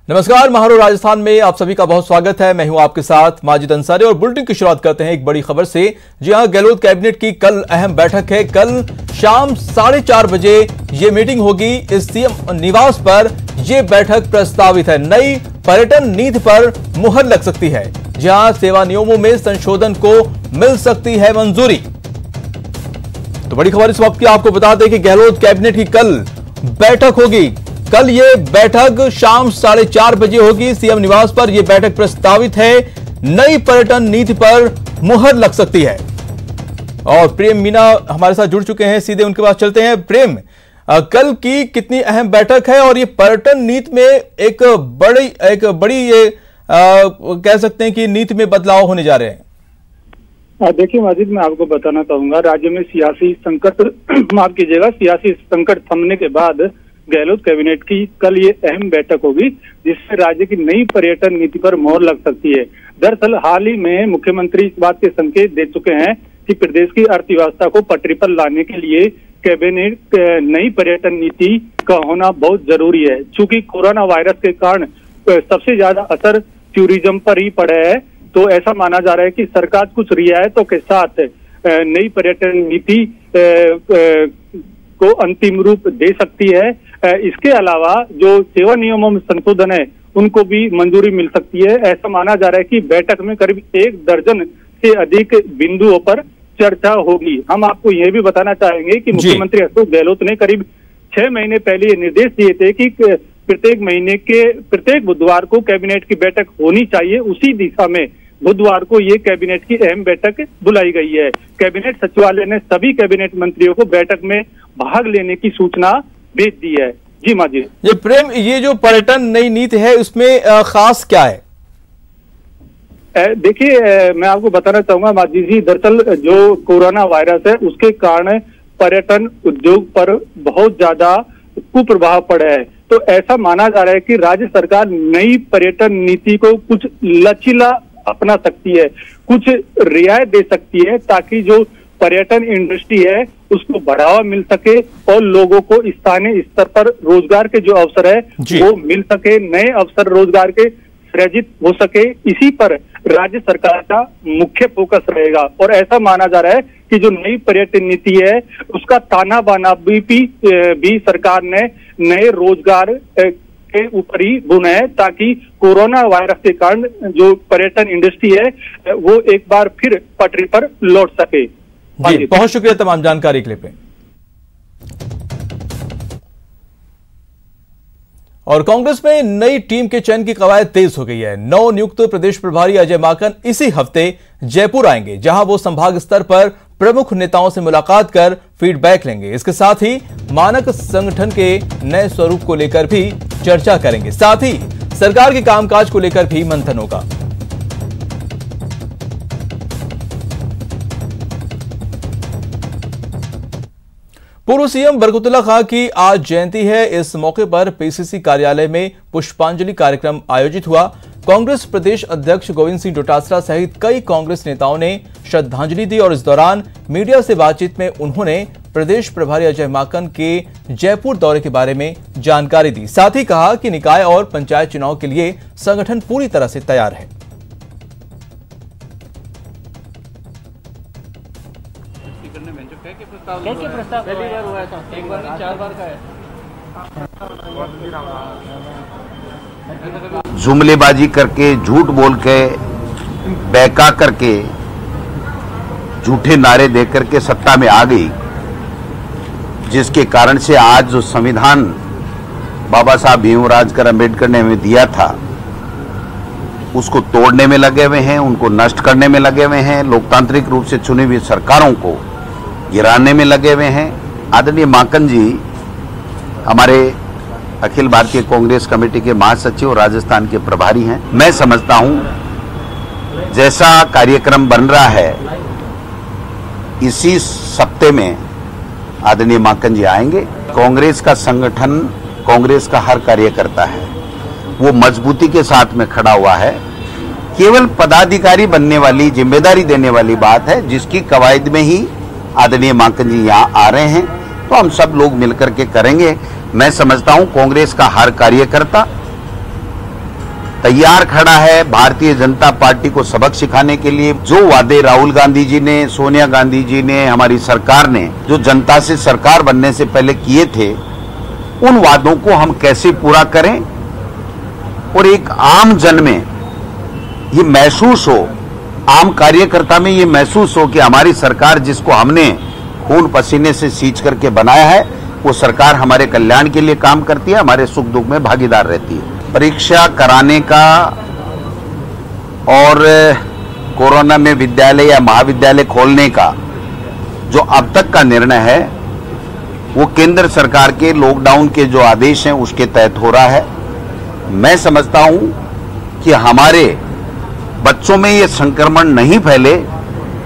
नमस्कार, महारो राजस्थान में आप सभी का बहुत स्वागत है। मैं हूं आपके साथ माजिद अंसारी और बुलेटिन की शुरुआत करते हैं एक बड़ी खबर से। जी हां, गहलोत कैबिनेट की कल अहम बैठक है। कल शाम 4:30 बजे ये मीटिंग होगी इस सीएम निवास पर। यह बैठक प्रस्तावित है। नई पर्यटन नीति पर मुहर लग सकती है, जहां सेवा नियमों में संशोधन को मिल सकती है मंजूरी। तो बड़ी खबर इस वक्त की आपको बता दें कि गहलोत कैबिनेट की कल बैठक होगी। कल ये बैठक शाम 4:30 बजे होगी सीएम निवास पर। यह बैठक प्रस्तावित है। नई पर्यटन नीति पर मुहर लग सकती है। और प्रेम मीना हमारे साथ जुड़ चुके हैं, सीधे उनके पास चलते हैं। प्रेम, कल की कितनी अहम बैठक है और ये पर्यटन नीति में एक बड़ी ये कह सकते हैं कि नीति में बदलाव होने जा रहे हैं। देखिए माजिद, मैं आपको बताना चाहूंगा, राज्य में सियासी संकट माफ कीजिएगा, सियासी संकट थमने के बाद गहलोत कैबिनेट की कल ये अहम बैठक होगी, जिससे राज्य की नई पर्यटन नीति पर मोहर लग सकती है। दरअसल हाल ही में मुख्यमंत्री इस बात के संकेत दे चुके हैं कि प्रदेश की अर्थव्यवस्था को पटरी पर लाने के लिए कैबिनेट नई पर्यटन नीति का होना बहुत जरूरी है। चूंकि कोरोना वायरस के कारण सबसे ज्यादा असर टूरिज्म पर ही पड़ा है, तो ऐसा माना जा रहा है कि सरकार कुछ रियायतों के साथ नई पर्यटन नीति को अंतिम रूप दे सकती है। इसके अलावा जो सेवा नियमों में संशोधन है उनको भी मंजूरी मिल सकती है। ऐसा माना जा रहा है कि बैठक में करीब 1 दर्जन से अधिक बिंदुओं पर चर्चा होगी। हम आपको यह भी बताना चाहेंगे कि मुख्यमंत्री अशोक गहलोत ने करीब 6 महीने पहले ये निर्देश दिए थे कि प्रत्येक महीने के प्रत्येक बुधवार को कैबिनेट की बैठक होनी चाहिए। उसी दिशा में बुधवार को ये कैबिनेट की अहम बैठक बुलाई गई है। कैबिनेट सचिवालय ने सभी कैबिनेट मंत्रियों को बैठक में भाग लेने की सूचना भेज दी है। जी माजिद। ये प्रेम, ये जो पर्यटन नई नीति है उसमें खास क्या है? देखिए, मैं आपको बताना चाहूंगा माजिद जी, दरअसल जो कोरोना वायरस है उसके कारण पर्यटन उद्योग पर बहुत ज्यादा कुप्रभाव पड़ा है। तो ऐसा माना जा रहा है कि राज्य सरकार नई पर्यटन नीति को कुछ लचीला अपना सकती है, कुछ रियायत दे सकती है, ताकि जो पर्यटन इंडस्ट्री है उसको बढ़ावा मिल सके और लोगों को स्थानीय स्तर पर रोजगार के जो अवसर है वो मिल सके, नए अवसर रोजगार के सृजित हो सके। इसी पर राज्य सरकार का मुख्य फोकस रहेगा। और ऐसा माना जा रहा है कि जो नई पर्यटन नीति है उसका ताना बाना भी सरकार ने नए रोजगार के ऊपर ही बुना है, ताकि कोरोना वायरस के कारण जो पर्यटन इंडस्ट्री है वो एक बार फिर पटरी पर लौट सके। जी, बहुत शुक्रिया तमाम जानकारी के लिए। और कांग्रेस में नई टीम के चयन की कवायद तेज हो गई है। नव नियुक्त प्रदेश प्रभारी अजय माकन इसी हफ्ते जयपुर आएंगे, जहां वो संभाग स्तर पर प्रमुख नेताओं से मुलाकात कर फीडबैक लेंगे। इसके साथ ही मानक संगठन के नए स्वरूप को लेकर भी चर्चा करेंगे। साथ ही सरकार के कामकाज को लेकर भी मंथन होगा। पूर्व सीएम बरकतुल्लाह खां की आज जयंती है। इस मौके पर पीसीसी कार्यालय में पुष्पांजलि कार्यक्रम आयोजित हुआ। कांग्रेस प्रदेश अध्यक्ष गोविंद सिंह डोटासरा सहित कई कांग्रेस नेताओं ने श्रद्धांजलि दी और इस दौरान मीडिया से बातचीत में उन्होंने प्रदेश प्रभारी अजय माकन के जयपुर दौरे के बारे में जानकारी दी। साथ ही कहा कि निकाय और पंचायत चुनाव के लिए संगठन पूरी तरह से तैयार है। कैसे प्रस्ताव पहली बार हुआ था? एक बार नहीं, 4 बार का है। जुमलेबाजी करके, झूठ बोल के, बहका करके, झूठे नारे दे करके सत्ता में आ गई, जिसके कारण से आज जो संविधान बाबा साहब भीमराव अम्बेडकर ने हमें दिया था उसको तोड़ने में लगे हुए हैं, उनको नष्ट करने में लगे हुए हैं, लोकतांत्रिक रूप से चुनी हुई सरकारों को गिराने में लगे हुए हैं। आदरणीय माकन जी हमारे अखिल भारतीय कांग्रेस कमेटी के महासचिव और राजस्थान के प्रभारी हैं। मैं समझता हूं जैसा कार्यक्रम बन रहा है इसी सप्ताह में आदरणीय माकन जी आएंगे। कांग्रेस का संगठन, कांग्रेस का हर कार्यकर्ता है वो मजबूती के साथ में खड़ा हुआ है। केवल पदाधिकारी बनने वाली, जिम्मेदारी देने वाली बात है, जिसकी कवायद में ही आदरणीय माकन जी यहाँ आ रहे हैं, तो हम सब लोग मिलकर के करेंगे। मैं समझता हूं कांग्रेस का हर कार्यकर्ता तैयार खड़ा है भारतीय जनता पार्टी को सबक सिखाने के लिए। जो वादे राहुल गांधी जी ने, सोनिया गांधी जी ने, हमारी सरकार ने जो जनता से सरकार बनने से पहले किए थे, उन वादों को हम कैसे पूरा करें और एक आम जन में ये महसूस हो, आम कार्यकर्ता में ये महसूस हो कि हमारी सरकार, जिसको हमने खून पसीने से सींच करके बनाया है, वो सरकार हमारे कल्याण के लिए काम करती है, हमारे सुख दुख में भागीदार रहती है। परीक्षा कराने का और कोरोना में विद्यालय या महाविद्यालय खोलने का जो अब तक का निर्णय है, वो केंद्र सरकार के लॉकडाउन के जो आदेश हैं उसके तहत हो रहा है। मैं समझता हूं कि हमारे बच्चों में ये संक्रमण नहीं फैले,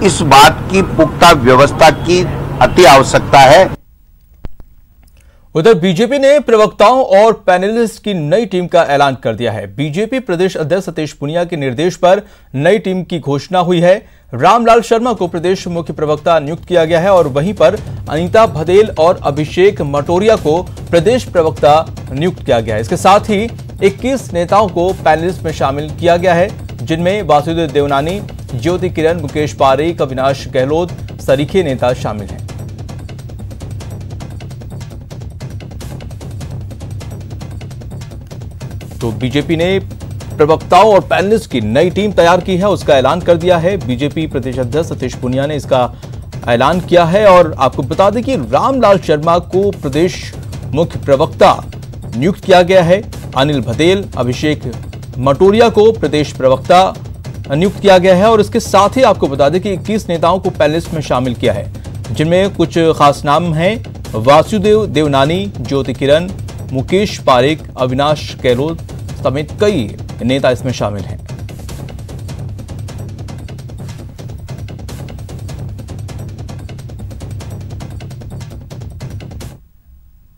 इस बात की पुख्ता व्यवस्था की अति आवश्यकता है। उधर बीजेपी ने प्रवक्ताओं और पैनलिस्ट की नई टीम का ऐलान कर दिया है। बीजेपी प्रदेश अध्यक्ष सतीश पूनिया के निर्देश पर नई टीम की घोषणा हुई है। रामलाल शर्मा को प्रदेश मुख्य प्रवक्ता नियुक्त किया गया है और वहीं पर अनीता भदेल और अभिषेक मटोरिया को प्रदेश प्रवक्ता नियुक्त किया गया है। इसके साथ ही 21 नेताओं को पैनलिस्ट में शामिल किया गया है, जिनमें वासुदेव देवनानी, ज्योति किरण, मुकेश पारेख, अविनाश गहलोत सरीखे नेता शामिल हैं। तो बीजेपी ने प्रवक्ताओं और पैनलिस्ट की नई टीम तैयार की है, उसका ऐलान कर दिया है। बीजेपी प्रदेश अध्यक्ष सतीश पूनिया ने इसका ऐलान किया है और आपको बता दें कि रामलाल शर्मा को प्रदेश मुख्य प्रवक्ता नियुक्त किया गया है। अनिल भदेल, अभिषेक मटोरिया को प्रदेश प्रवक्ता नियुक्त किया गया है और इसके साथ ही आपको बता दें कि 21 नेताओं को पैनलिस्ट में शामिल किया है, जिनमें कुछ खास नाम हैं। वासुदेव देवनानी, ज्योति किरण, मुकेश पारेख, अविनाश गहलोत समेत कई नेता इसमें शामिल हैं।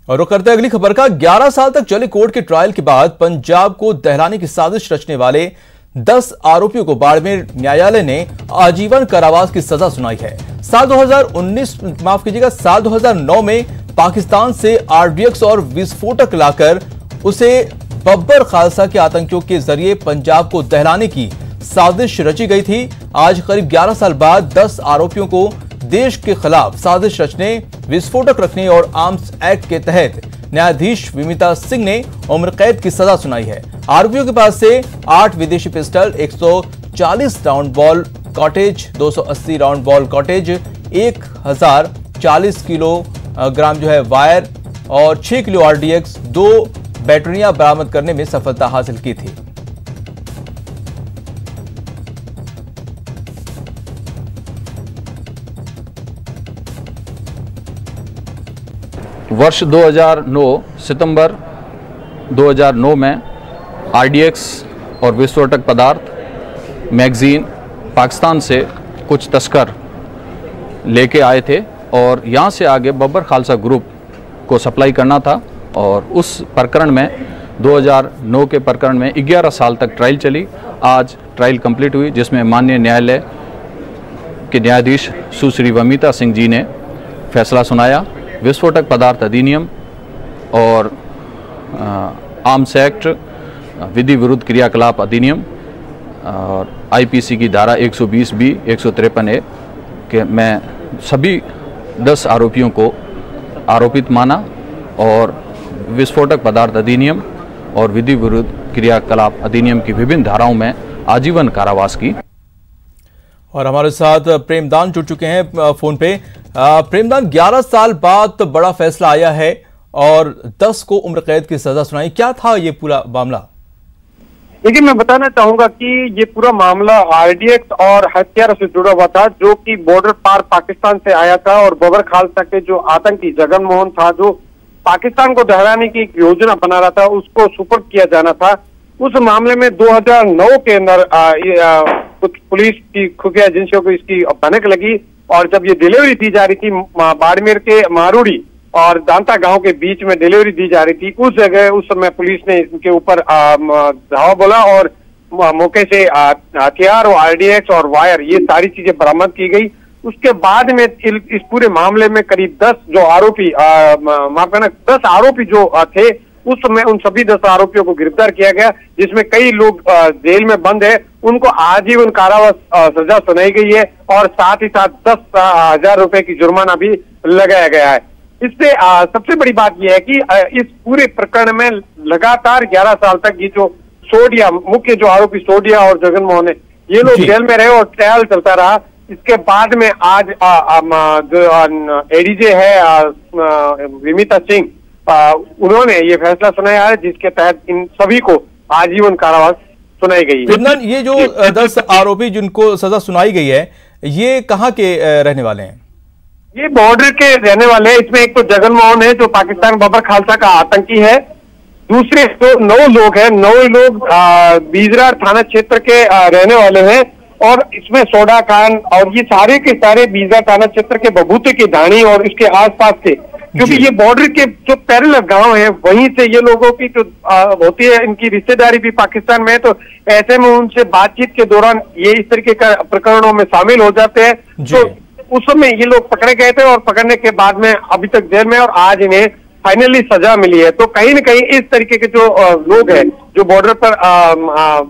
और रुक करते अगली खबर का। 11 साल तक चले कोर्ट के ट्रायल के बाद पंजाब को दहलाने की साजिश रचने वाले 10 आरोपियों को बाड़मेर न्यायालय ने आजीवन कारावास की सजा सुनाई है। साल 2009 में पाकिस्तान से आरडीएक्स और विस्फोटक लाकर उसे बब्बर खालसा के आतंकियों के जरिए पंजाब को दहलाने की साजिश रची गई थी। आज करीब 11 साल बाद 10 आरोपियों को देश के खिलाफ साजिश रचने, विस्फोटक रखने और आर्म्स एक्ट के तहत न्यायाधीश विमिता सिंह ने उम्र कैद की सजा सुनाई है। आरोपियों के पास से 8 विदेशी pistol, 140 round ball cottage, 280 round ball cottage, 1040 kilogram जो है वायर और 6 किलो आरडीएक्स, 2 बैटरियां बरामद करने में सफलता हासिल की थी। वर्ष 2009 सितंबर 2009 में आरडीएक्स और विस्फोटक पदार्थ मैगजीन पाकिस्तान से कुछ तस्कर लेके आए थे और यहाँ से आगे बब्बर खालसा ग्रुप को सप्लाई करना था। और उस प्रकरण में 2009 के प्रकरण में 11 साल तक ट्रायल चली। आज ट्रायल कंप्लीट हुई, जिसमें माननीय न्यायालय के न्यायाधीश सुश्री विमिता सिंह जी ने फैसला सुनाया। विस्फोटक पदार्थ अधिनियम और आर्म्स एक्ट, विधि विरुद्ध क्रियाकलाप अधिनियम और आईपीसी की धारा 120B, 153A के मैं सभी 10 आरोपियों को आरोपित माना और विस्फोटक पदार्थ अधिनियम और विधि विरुद्ध क्रियाकलाप अधिनियम की विभिन्न धाराओं में आजीवन कारावास की। और हमारे साथ प्रेमदान जुड़ चुके हैं फोन पे। प्रेमदान, 11 साल बाद बड़ा फैसला आया है और 10 को उम्र कैद की सजा सुनाई, क्या था ये पूरा मामला? देखिए, मैं बताना चाहूंगा कि ये पूरा मामला आरडीएक्स और हथियारों से जुड़ा हुआ था, जो कि बॉर्डर पार पाकिस्तान से आया था और बब्बर खालसा के जो आतंकी जगन मोहन था, जो पाकिस्तान को दहराने की एक योजना बना रहा था, उसको सुपुर्द किया जाना था। उस मामले में 2009 के अंदर कुछ पुलिस की खुफिया एजेंसियों को इसकी भनक लगी और जब ये डिलीवरी दी जा रही थी बाड़मेर के मारूड़ी और दांता गांव के बीच में डिलीवरी दी जा रही थी, उस जगह उस समय पुलिस ने इनके ऊपर धावा बोला और मौके से हथियार और आरडीएक्स और वायर ये सारी चीजें बरामद की गई। उसके बाद में इस पूरे मामले में करीब 10 जो आरोपी माफ करना 10 आरोपी जो थे उस समय उन सभी 10 आरोपियों को गिरफ्तार किया गया, जिसमें कई लोग जेल में बंद है, उनको आजीवन कारावास सजा सुनाई गई है और साथ ही साथ 10,000 रुपए की जुर्माना भी लगाया गया है। इससे सबसे बड़ी बात यह है कि इस पूरे प्रकरण में लगातार 11 साल तक ये जो सोडिया, मुख्य जो आरोपी सोडिया और जगन मोहन है, ये लोग जेल में रहे और ट्रायल चलता रहा। इसके बाद में आज जो एडीजे है विमिता सिंह, उन्होंने ये फैसला सुनाया है, जिसके तहत इन सभी को आजीवन कारावास सुनाई गई है। ये जो 10 आरोपी जिनको सजा सुनाई गई है, ये कहाँ के रहने वाले हैं? ये बॉर्डर के रहने वाले हैं। इसमें एक तो जगन मोहन है जो पाकिस्तान बबर खालसा का आतंकी है, दूसरे तो 9 लोग हैं, 9 लोग बीजरा थाना क्षेत्र के रहने वाले हैं, और इसमें सोडा खान और ये सारे के सारे बीजरा थाना क्षेत्र के बबूते के धानी और इसके आसपास के, क्योंकि ये बॉर्डर के जो पैरेलल गांव है वहीं से ये लोगों की जो होती है, इनकी रिश्तेदारी भी पाकिस्तान में है, तो ऐसे में उनसे बातचीत के दौरान ये इस तरीके का प्रकरणों में शामिल हो जाते हैं। तो उस समय ये लोग पकड़े गए थे और पकड़ने के बाद में अभी तक जेल में, और आज इन्हें फाइनली सजा मिली है। तो कहीं न कहीं इस तरीके के जो लोग हैं जो बॉर्डर पर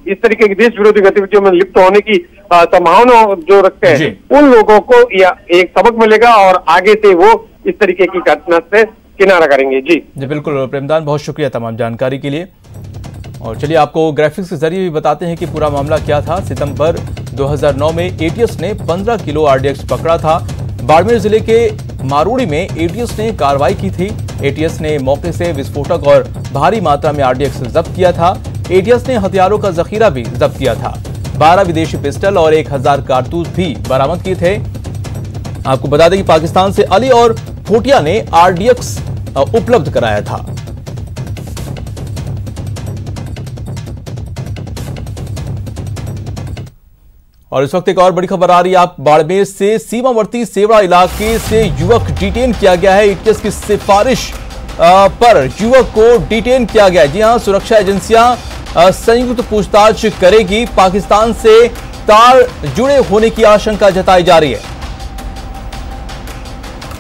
इस तरीके की देश विरोधी गतिविधियों में लिप्त होने की संभावना जो रखते हैं, उन लोगों को एक सबक मिलेगा और आगे से वो इस तरीके की घटना से किनारा करेंगे। जी बिल्कुल प्रेमदान, बहुत शुक्रिया तमाम जानकारी के लिए। और चलिए आपको ग्राफिक्स के जरिए भी बताते हैं कि पूरा मामला क्या था। सितंबर 2009 में एटीएस ने 15 किलो आरडीएक्स पकड़ा था। बाड़मेर जिले के मारूड़ी में एटीएस ने कार्रवाई की थी। एटीएस ने मौके से विस्फोटक और भारी मात्रा में आरडीएक्स जब्त किया था। एटीएस ने हथियारों का जखीरा भी जब्त किया था। 12 विदेशी पिस्टल और 1000 कारतूस भी बरामद किए थे। आपको बता दें कि पाकिस्तान से अली और फोटिया ने आरडीएक्स उपलब्ध कराया था। और इस वक्त एक और बड़ी खबर आ रही है। आप बाड़मेर से सीमावर्ती सेवड़ा इलाके से युवक डिटेन किया गया है। एटीएस की सिफारिश पर युवक को डिटेन किया गया है। जी हां, सुरक्षा एजेंसियां संयुक्त पूछताछ करेगी। पाकिस्तान से तार जुड़े होने की आशंका जताई जा रही है।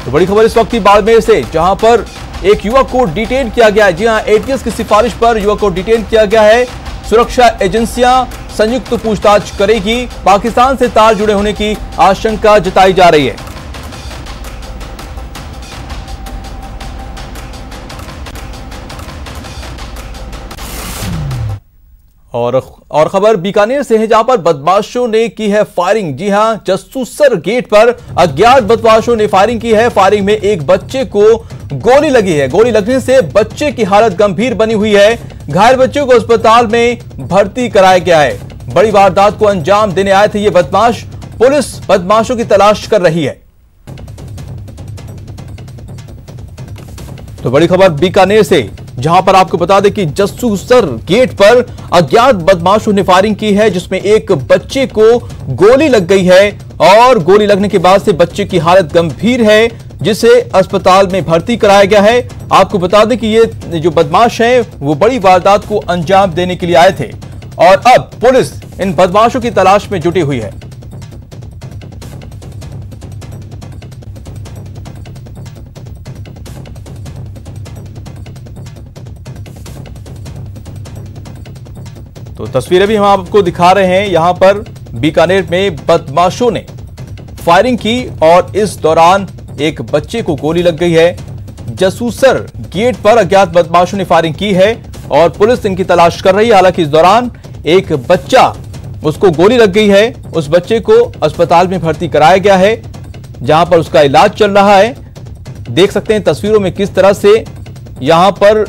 तो बड़ी खबर इस वक्त की बाड़मेर से, जहां पर एक युवक को डिटेन किया गया है। जी हां, एटीएस की सिफारिश पर युवक को डिटेन किया गया है। सुरक्षा एजेंसियां संयुक्त पूछताछ करेगी। पाकिस्तान से तार जुड़े होने की आशंका जताई जा रही है। और खबर बीकानेर से है, जहां पर बदमाशों ने की है फायरिंग। जी हां, जसूसर गेट पर अज्ञात बदमाशों ने फायरिंग की है। फायरिंग में एक बच्चे को गोली लगी है। गोली लगने से बच्चे की हालत गंभीर बनी हुई है। घायल बच्चे को अस्पताल में भर्ती कराया गया है। बड़ी वारदात को अंजाम देने आए थे ये बदमाश। पुलिस बदमाशों की तलाश कर रही है। तो बड़ी खबर बीकानेर से, जहां पर आपको बता दें कि जसूसर गेट पर अज्ञात बदमाशों ने फायरिंग की है, जिसमें एक बच्चे को गोली लग गई है और गोली लगने के बाद से बच्चे की हालत गंभीर है, जिसे अस्पताल में भर्ती कराया गया है। आपको बता दें कि ये जो बदमाश हैं वो बड़ी वारदात को अंजाम देने के लिए आए थे और अब पुलिस इन बदमाशों की तलाश में जुटी हुई है। तो तस्वीरें भी हम आपको दिखा रहे हैं। यहां पर बीकानेर में बदमाशों ने फायरिंग की और इस दौरान एक बच्चे को गोली लग गई है। जसूसर गेट पर अज्ञात बदमाशों ने फायरिंग की है और पुलिस इनकी तलाश कर रही है। हालांकि इस दौरान एक बच्चा, उसको गोली लग गई है। उस बच्चे को अस्पताल में भर्ती कराया गया है, जहां पर उसका इलाज चल रहा है। देख सकते हैं तस्वीरों में किस तरह से यहां पर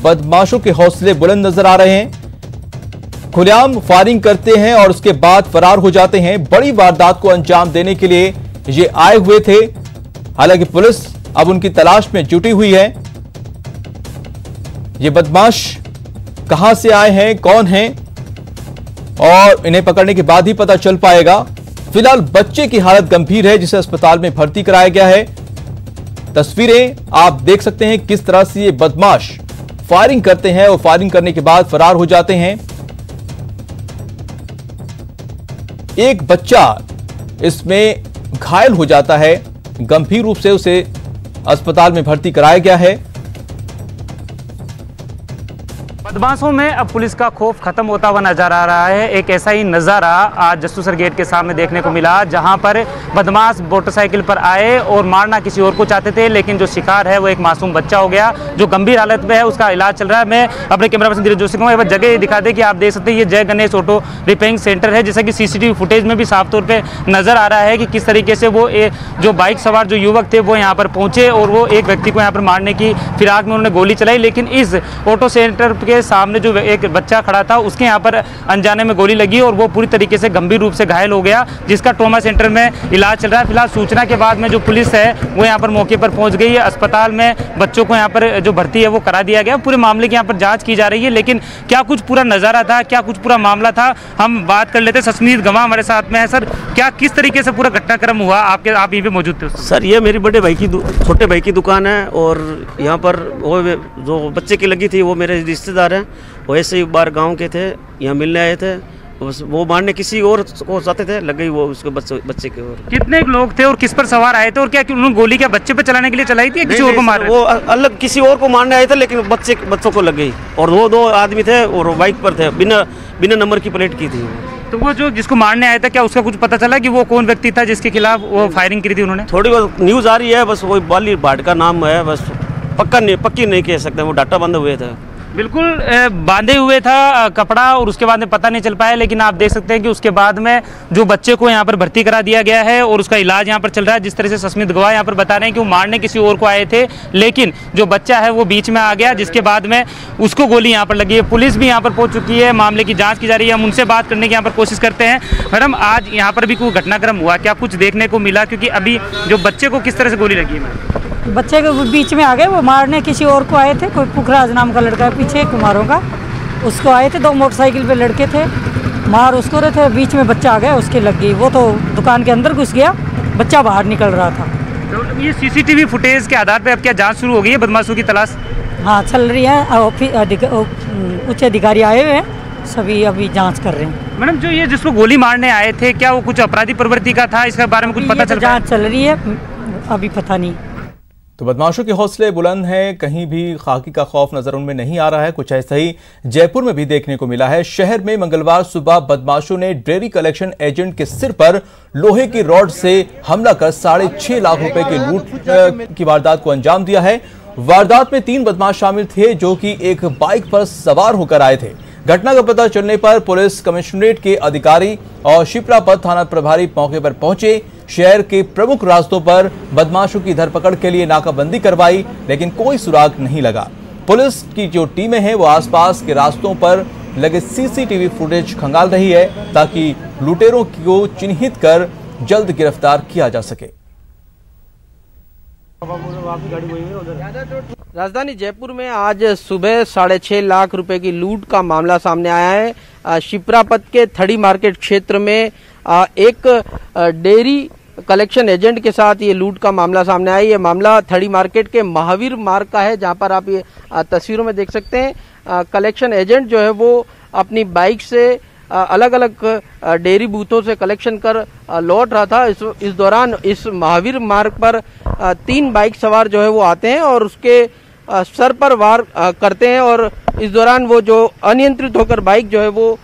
बदमाशों के हौसले बुलंद नजर आ रहे हैं। खुलेआम फायरिंग करते हैं और उसके बाद फरार हो जाते हैं। बड़ी वारदात को अंजाम देने के लिए ये आए हुए थे। हालांकि पुलिस अब उनकी तलाश में जुटी हुई है। ये बदमाश कहां से आए हैं, कौन हैं, और इन्हें पकड़ने के बाद ही पता चल पाएगा। फिलहाल बच्चे की हालत गंभीर है, जिसे अस्पताल में भर्ती कराया गया है। तस्वीरें आप देख सकते हैं किस तरह से ये बदमाश फायरिंग करते हैं और फायरिंग करने के बाद फरार हो जाते हैं। एक बच्चा इसमें घायल हो जाता है, गंभीर रूप से उसे अस्पताल में भर्ती कराया गया है। बदमाशों में अब पुलिस का खौफ खत्म होता हुआ नजर आ रहा है। एक ऐसा ही नज़ारा आज जसूसर गेट के सामने देखने को मिला, जहां पर बदमाश मोटरसाइकिल पर आए और मारना किसी और को चाहते थे, लेकिन जो शिकार है वो एक मासूम बच्चा हो गया जो गंभीर हालत में है, उसका इलाज चल रहा है। मैं अपने कैमरा पर्सन धीरज जोशी को एक बार जगह दिखा दे कि आप देख सकते हैं ये जय गणेश ऑटो रिपेयरिंग सेंटर है, जैसा कि सीसीटीवी फुटेज में भी साफ तौर पर नजर आ रहा है कि किस तरीके से वो जो बाइक सवार जो युवक थे वो यहाँ पर पहुंचे और वो एक व्यक्ति को यहाँ पर मारने की फिराक में उन्होंने गोली चलाई, लेकिन इस ऑटो सेंटर के सामने जो एक बच्चा खड़ा था उसके यहाँ पर अनजाने में गोली लगी और वो पूरी तरीके से गंभीर रूप से घायल हो गया, जिसका ट्रॉमा सेंटर में इलाज चल रहा है। फिलहाल सूचना के बाद में जो पुलिस है वो यहाँ पर मौके पर पहुंच गई है। अस्पताल में बच्चों को यहाँ पर जो भर्ती है वो करा दिया गया। पूरे मामले की यहाँ पर जांच की जा रही है, लेकिन क्या कुछ पूरा नज़ारा था, क्या कुछ पूरा मामला था, हम बात कर लेते। सस्मित गवाह हमारे साथ में है। सर, क्या किस तरीके से पूरा घटनाक्रम हुआ? आप यहीं पे मौजूद थे? सर, ये मेरी बड़े भाई की छोटे भाई की दुकान है और यहाँ पर वो जो बच्चे की लगी थी वो मेरे रिश्तेदार हैं। वो ऐसे ही बाहर गांव के थे, यहाँ मिलने आए थे, वो मारने किसी और को जाते थे, लग गई वो उसके बच्चे के ओर। कितने लोग थे और किस पर सवार आए थे और क्या उन्होंने गोली क्या बच्चे पे चलाने के लिए चलाई थी या किसी और को मार? वो अलग किसी और को मारने आए थे, लेकिन बच्चों को लग गई और वो दो आदमी थे और बाइक पर थे, बिना नंबर की प्लेट की थी। तो वो जो जिसको मारने आया था, क्या उसका कुछ पता चला कि वो कौन व्यक्ति था जिसके खिलाफ वो फायरिंग करी थी उन्होंने? थोड़ी बहुत न्यूज़ आ रही है, बस वो बाली भाट का नाम है, बस पक्की नहीं कह सकते। वो डाटा बंद हुए थे, बिल्कुल बांधे हुए था कपड़ा और उसके बाद में पता नहीं चल पाया, लेकिन आप देख सकते हैं कि उसके बाद में जो बच्चे को यहाँ पर भर्ती करा दिया गया है और उसका इलाज यहाँ पर चल रहा है। जिस तरह से सस्मित गवाह यहाँ पर बता रहे हैं कि वो मारने किसी और को आए थे, लेकिन जो बच्चा है वो बीच में आ गया, जिसके बाद में उसको गोली यहाँ पर लगी है। पुलिस भी यहाँ पर पहुँच चुकी है, मामले की जाँच की जा रही है। हम उनसे बात करने की यहाँ पर कोशिश करते हैं। मैडम, आज यहाँ पर भी कोई घटनाक्रम हुआ, क्या कुछ देखने को मिला? क्योंकि अभी जो बच्चे को किस तरह से गोली लगी है? बच्चे के बीच में आ गए, वो मारने किसी और को आए थे। कोई पुखराज नाम का लड़का है पीछे कुमारों का, उसको आए थे। दो मोटरसाइकिल पे लड़के थे, मार उसको रहे थे, बीच में बच्चा आ गया, उसके लग गई। वो तो दुकान के अंदर घुस गया, बच्चा बाहर निकल रहा था। तो ये सीसीटीवी फुटेज के आधार पर अब क्या जाँच शुरू हो गई है बदमाशों की तलाश? हाँ, चल रही है। उच्च अधिकारी आए हुए हैं, सभी अभी जाँच कर रहे हैं। मैडम, जो ये जिसको गोली मारने आए थे, क्या वो कुछ अपराधी प्रवृत्ति का था? इसके बारे में कुछ पता चल? जाँच चल रही है, अभी पता नहीं। तो बदमाशों के हौसले बुलंद हैं, कहीं भी खाकी का खौफ नजर उनमें नहीं आ रहा है। कुछ ऐसा ही जयपुर में भी देखने को मिला है। शहर में मंगलवार सुबह बदमाशों ने डेयरी कलेक्शन एजेंट के सिर पर लोहे की रॉड से हमला कर 6.5 लाख रुपए की लूट की वारदात को अंजाम दिया है। वारदात में 3 बदमाश शामिल थे जो कि एक बाइक पर सवार होकर आए थे। घटना का पता चलने पर पुलिस कमिश्नरेट के अधिकारी और शिप्रापत थाना प्रभारी मौके पर पहुंचे। शहर के प्रमुख रास्तों पर बदमाशों की धरपकड़ के लिए नाकाबंदी करवाई, लेकिन कोई सुराग नहीं लगा। पुलिस की जो टीमें हैं वो आसपास के रास्तों पर लगे सीसीटीवी फुटेज खंगाल रही है ताकि लुटेरों को चिन्हित कर जल्द गिरफ्तार किया जा सके। राजधानी जयपुर में आज सुबह 6.5 लाख रुपए की लूट का मामला सामने आया है। शिप्रापत के थड़ी मार्केट क्षेत्र में एक डेयरी कलेक्शन एजेंट के साथ ये लूट का मामला सामने आया। ये मामला थड़ी मार्केट के महावीर मार्ग का है, जहां पर आप ये तस्वीरों में देख सकते हैं। कलेक्शन एजेंट जो है वो अपनी बाइक से अलग अलग डेयरी बूथों से कलेक्शन कर लौट रहा था। इस दौरान इस महावीर मार्ग पर 3 बाइक सवार जो है वो आते हैं और उसके सर पर वार करते हैं और इस दौरान वो जो अनियंत्रित होकर बाइक जो है वो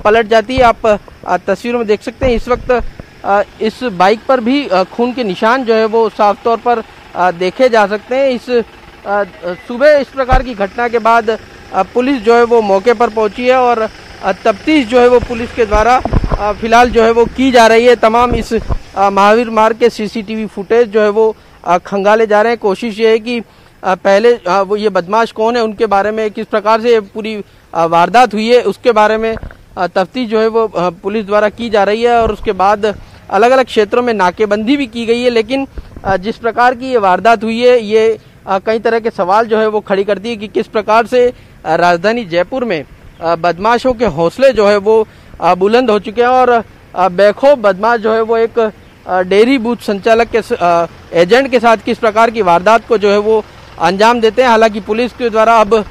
पलट जाती है। आप तस्वीरों में देख सकते हैं। इस वक्त इस बाइक पर भी खून के निशान जो है वो साफ तौर पर देखे जा सकते हैं। इस सुबह इस प्रकार की घटना के बाद पुलिस जो है वो मौके पर पहुंची है और तफ्तीश जो है वो पुलिस के द्वारा फिलहाल जो है वो की जा रही है। तमाम इस महावीर मार्ग के सीसीटीवी फुटेज जो है वो खंगाले जा रहे हैं। कोशिश ये है कि पहले वो ये बदमाश कौन है, उनके बारे में, किस प्रकार से पूरी वारदात हुई है, उसके बारे में तफ्तीश जो है वो पुलिस द्वारा की जा रही है और उसके बाद अलग अलग क्षेत्रों में नाकेबंदी भी की गई है। लेकिन जिस प्रकार की ये वारदात हुई है, ये कई तरह के सवाल जो है वो खड़ी करती है कि किस प्रकार से राजधानी जयपुर में बदमाशों के हौसले जो है वो बुलंद हो चुके हैं और बेखौफ बदमाश जो है वो एक डेयरी बूथ संचालक के एजेंट के साथ किस प्रकार की वारदात को जो है वो अंजाम देते हैं। हालांकि पुलिस के द्वारा अब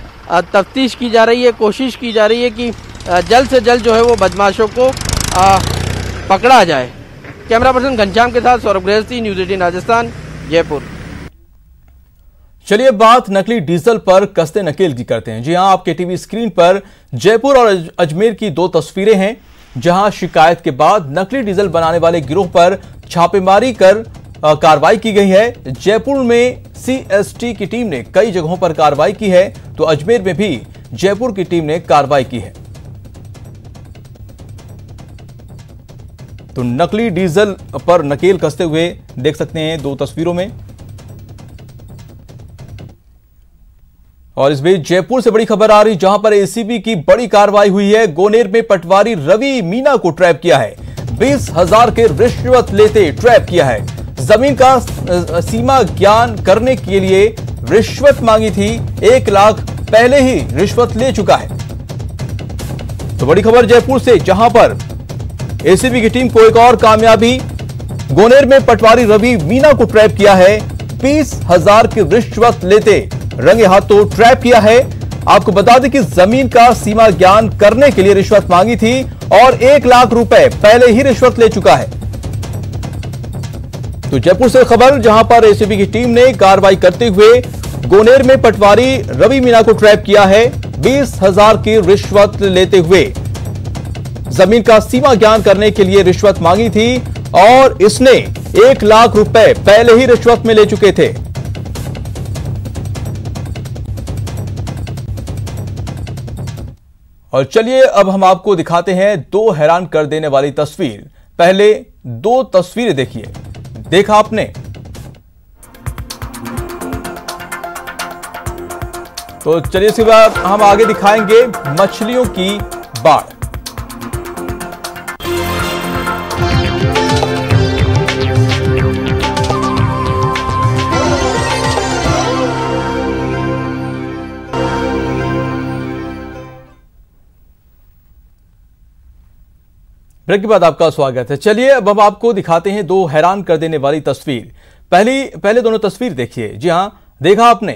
तफ्तीश की जा रही है, कोशिश की जा रही है कि जल्द से जल्द जो है वो बदमाशों को पकड़ा जाए। कैमरा पर्सन घनश्याम के साथ सौरभ गृहस्थी, न्यूज़ 18 राजस्थान, जयपुर। चलिए बात नकली डीजल पर कस्ते नकेल की करते हैं। जी हां, आपके टीवी स्क्रीन पर जयपुर और अजमेर की दो तस्वीरें हैं, जहां शिकायत के बाद नकली डीजल बनाने वाले गिरोह पर छापेमारी कर कार्रवाई की गई है। जयपुर में सीएसटी की टीम ने कई जगहों पर कार्रवाई की है, तो अजमेर में भी जयपुर की टीम ने कार्रवाई की है। तो नकली डीजल पर नकेल कसते हुए देख सकते हैं दो तस्वीरों में। और इस बीच जयपुर से बड़ी खबर आ रही, जहां पर एसीबी की बड़ी कार्रवाई हुई है। गोनेर में पटवारी रवि मीना को ट्रैप किया है। 20,000 के रिश्वत लेते ट्रैप किया है। जमीन का सीमा ज्ञान करने के लिए रिश्वत मांगी थी। 1 लाख पहले ही रिश्वत ले चुका है। तो बड़ी खबर जयपुर से, जहां पर एसीबी की टीम को एक और कामयाबी। गोनेर में पटवारी रवि मीना को ट्रैप किया है। 20,000 की रिश्वत लेते रंगे हाथों ट्रैप किया है। आपको बता दें कि जमीन का सीमा ज्ञान करने के लिए रिश्वत मांगी थी और 1 लाख रुपए पहले ही रिश्वत ले चुका है। तो जयपुर से खबर, जहां पर एसीबी की टीम ने कार्रवाई करते हुए गोनेर में पटवारी रवि मीना को ट्रैप किया है। 20,000 की रिश्वत लेते हुए जमीन का सीमा ज्ञान करने के लिए रिश्वत मांगी थी और इसने 1 लाख रुपए पहले ही रिश्वत में ले चुके थे। और चलिए अब हम आपको दिखाते हैं दो हैरान कर देने वाली तस्वीर। पहले दो तस्वीरें देखिए। देखा आपने? तो चलिए इसके बाद हम आगे दिखाएंगे मछलियों की बाढ़। ब्रेक के बाद आपका स्वागत है। चलिए अब हम आपको दिखाते हैं दो हैरान कर देने वाली तस्वीर। पहले दोनों तस्वीर देखिए। जी हां, देखा आपने?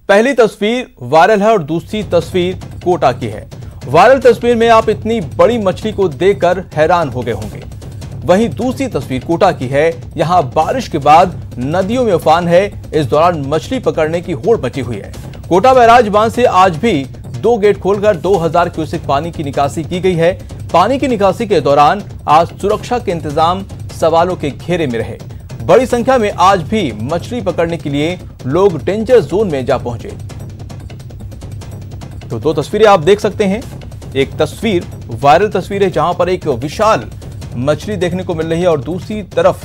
पहली तस्वीर वायरल है और दूसरी तस्वीर कोटा की है। वायरल तस्वीर में आप इतनी बड़ी मछली को देखकर हैरान हो गए होंगे। वहीं दूसरी तस्वीर कोटा की है। यहां बारिश के बाद नदियों में उफान है। इस दौरान मछली पकड़ने की होड़ मची हुई है। कोटा बैराज बांध से आज भी 2 गेट खोलकर 2000 क्यूसेक पानी की निकासी की गई है। पानी की निकासी के दौरान आज सुरक्षा के इंतजाम सवालों के घेरे में रहे। बड़ी संख्या में आज भी मछली पकड़ने के लिए लोग डेंजर जोन में जा पहुंचे। तो दो तस्वीरें आप देख सकते हैं। एक तस्वीर वायरल तस्वीर है, जहां पर एक विशाल मछली देखने को मिल रही है, और दूसरी तरफ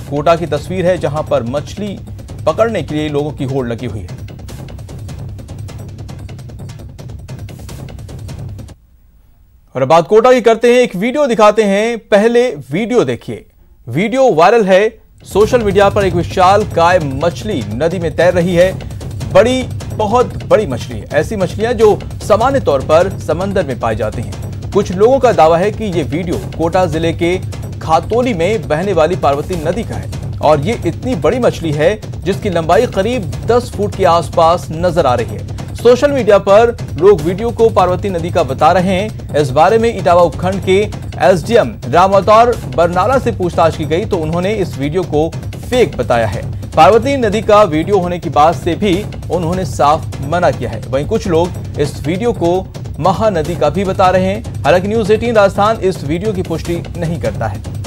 कोटा की तस्वीर है, जहां पर मछली पकड़ने के लिए लोगों की होड़ लगी हुई है। और बात कोटा की करते हैं। एक वीडियो दिखाते हैं। पहले वीडियो देखिए। वीडियो वायरल है। सोशल मीडिया पर एक विशाल काय मछली नदी में तैर रही है। बहुत बड़ी मछली है। ऐसी मछलियां जो सामान्य तौर पर समंदर में पाई जाती हैं। कुछ लोगों का दावा है कि यह वीडियो कोटा जिले के खातोली में बहने वाली पार्वती नदी का है और ये इतनी बड़ी मछली है जिसकी लंबाई करीब 10 फुट के आसपास नजर आ रही है। सोशल मीडिया पर लोग वीडियो को पार्वती नदी का बता रहे हैं। इस बारे में इटावा उपखंड के एसडीएम रामअवतार बरनाला से पूछताछ की गई तो उन्होंने इस वीडियो को फेक बताया है। पार्वती नदी का वीडियो होने की बात से भी उन्होंने साफ मना किया है। वहीं कुछ लोग इस वीडियो को महानदी का भी बता रहे हैं। हालांकि न्यूज 18 राजस्थान इस वीडियो की पुष्टि नहीं करता है।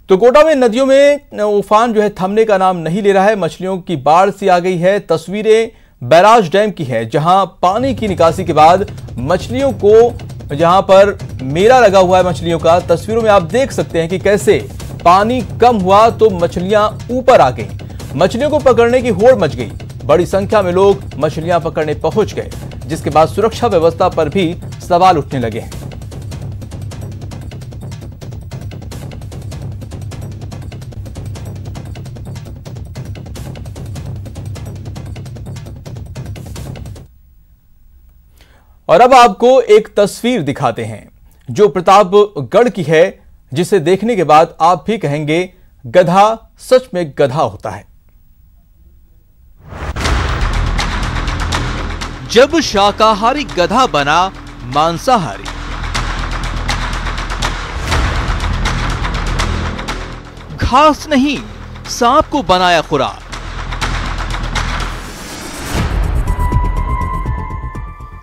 तो कोटा में नदियों में उफान जो है थमने का नाम नहीं ले रहा है। मछलियों की बाढ़ सी आ गई है। तस्वीरें बैराज डैम की है, जहां पानी की निकासी के बाद मछलियों को, जहां पर मेला लगा हुआ है मछलियों का। तस्वीरों में आप देख सकते हैं कि कैसे पानी कम हुआ तो मछलियां ऊपर आ गई। मछलियों को पकड़ने की होड़ मच गई। बड़ी संख्या में लोग मछलियां पकड़ने पहुंच गए, जिसके बाद सुरक्षा व्यवस्था पर भी सवाल उठने लगे हैं। और अब आपको एक तस्वीर दिखाते हैं जो प्रतापगढ़ की है, जिसे देखने के बाद आप भी कहेंगे गधा सच में गधा होता है। जब शाकाहारी गधा बना मांसाहारी। घास नहीं, सांप को बनाया खुराक।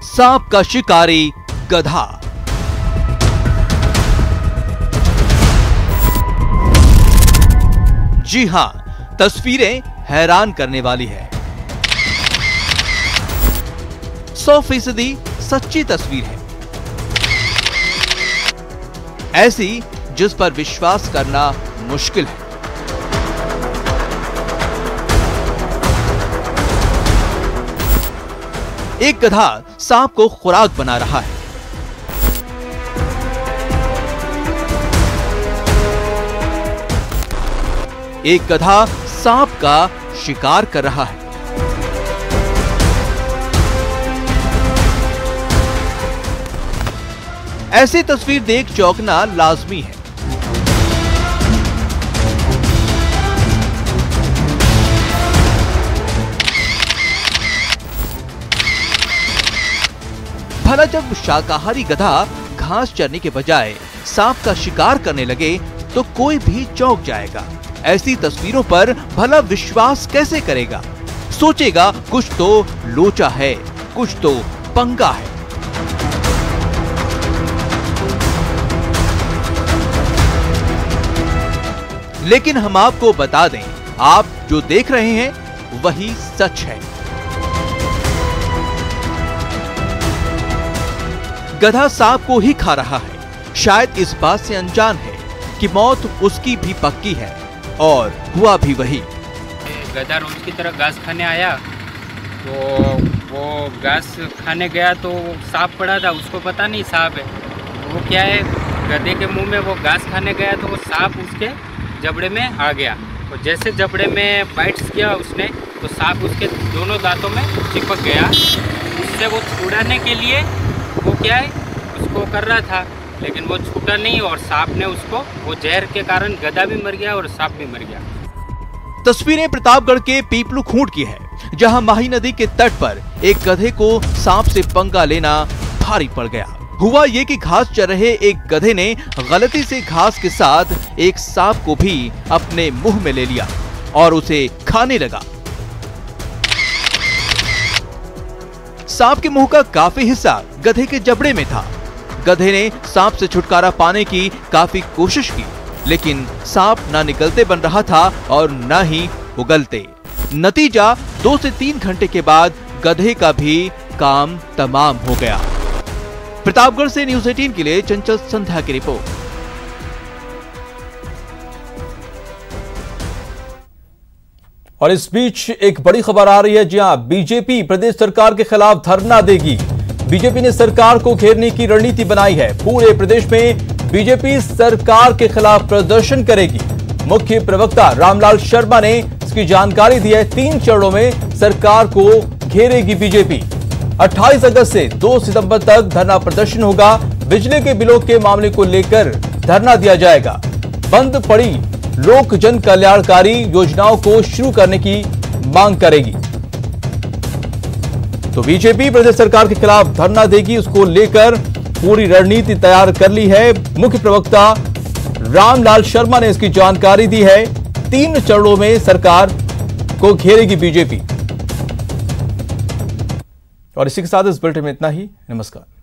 सांप का शिकारी गधा। जी हां, तस्वीरें हैरान करने वाली है। 100% सच्ची तस्वीर है, ऐसी जिस पर विश्वास करना मुश्किल है। एक गधा सांप को खुराक बना रहा है। एक गधा सांप का शिकार कर रहा है। ऐसी तस्वीर देख चौंकना लाजमी है। भला जब शाकाहारी गधा घास चरने के बजाय सांप का शिकार करने लगे तो कोई भी चौंक जाएगा। ऐसी तस्वीरों पर भला विश्वास कैसे करेगा? सोचेगा कुछ तो लोचा है, कुछ तो पंगा है। लेकिन हम आपको बता दें, आप जो देख रहे हैं वही सच है। गधा सांप को ही खा रहा है। शायद इस बात से अनजान है कि मौत उसकी भी पक्की है और हुआ भी वही। गधा रोज की तरह घास खाने आया तो वो घास खाने गया तो सांप पड़ा था, उसको पता नहीं सांप है। वो क्या है, गधे के मुंह में वो घास खाने गया तो वो सांप उसके जबड़े में आ गया और जैसे जबड़े में बाइट्स किया उसने तो सांप उसके दोनों दांतों में चिपक गया। उससे वो छुड़ाने के लिए वो क्या है उसको कर रहा था, लेकिन वो छूटा नहीं और सांप ने उसको, वो जहर के कारण गधा भी मर गया और सांप भी मर गया। तस्वीरें प्रतापगढ़ के पीपलू खूंट की है, जहां माही नदी के तट पर एक गधे को सांप से पंगा लेना भारी पड़ गया। हुआ ये कि घास चर रहे एक गधे ने गलती से घास के साथ एक सांप को भी अपने मुंह में ले लिया और उसे खाने लगा। सांप के मुंह का काफी हिस्सा गधे के जबड़े में था। गधे ने सांप से छुटकारा पाने की काफी कोशिश की, लेकिन सांप ना निकलते बन रहा था और न ही उगलते। नतीजा 2 से 3 घंटे के बाद गधे का भी काम तमाम हो गया। प्रतापगढ़ से न्यूज़ 18 के लिए चंचल संध्या की रिपोर्ट। और इस बीच एक बड़ी खबर आ रही है, जी हां, बीजेपी प्रदेश सरकार के खिलाफ धरना देगी। बीजेपी ने सरकार को घेरने की रणनीति बनाई है। पूरे प्रदेश में बीजेपी सरकार के खिलाफ प्रदर्शन करेगी। मुख्य प्रवक्ता रामलाल शर्मा ने इसकी जानकारी दी है। 3 चरणों में सरकार को घेरेगी बीजेपी। 28 अगस्त से 2 सितंबर तक धरना प्रदर्शन होगा। बिजली के बिलों के मामले को लेकर धरना दिया जाएगा। बंद पड़ी लोक जन कल्याणकारी योजनाओं को शुरू करने की मांग करेगी। तो बीजेपी प्रदेश सरकार के खिलाफ धरना देगी, उसको लेकर पूरी रणनीति तैयार कर ली है। मुख्य प्रवक्ता रामलाल शर्मा ने इसकी जानकारी दी है। 3 चरणों में सरकार को घेरेगी बीजेपी। और इसी के साथ इस बुलेटिन में इतना ही। नमस्कार।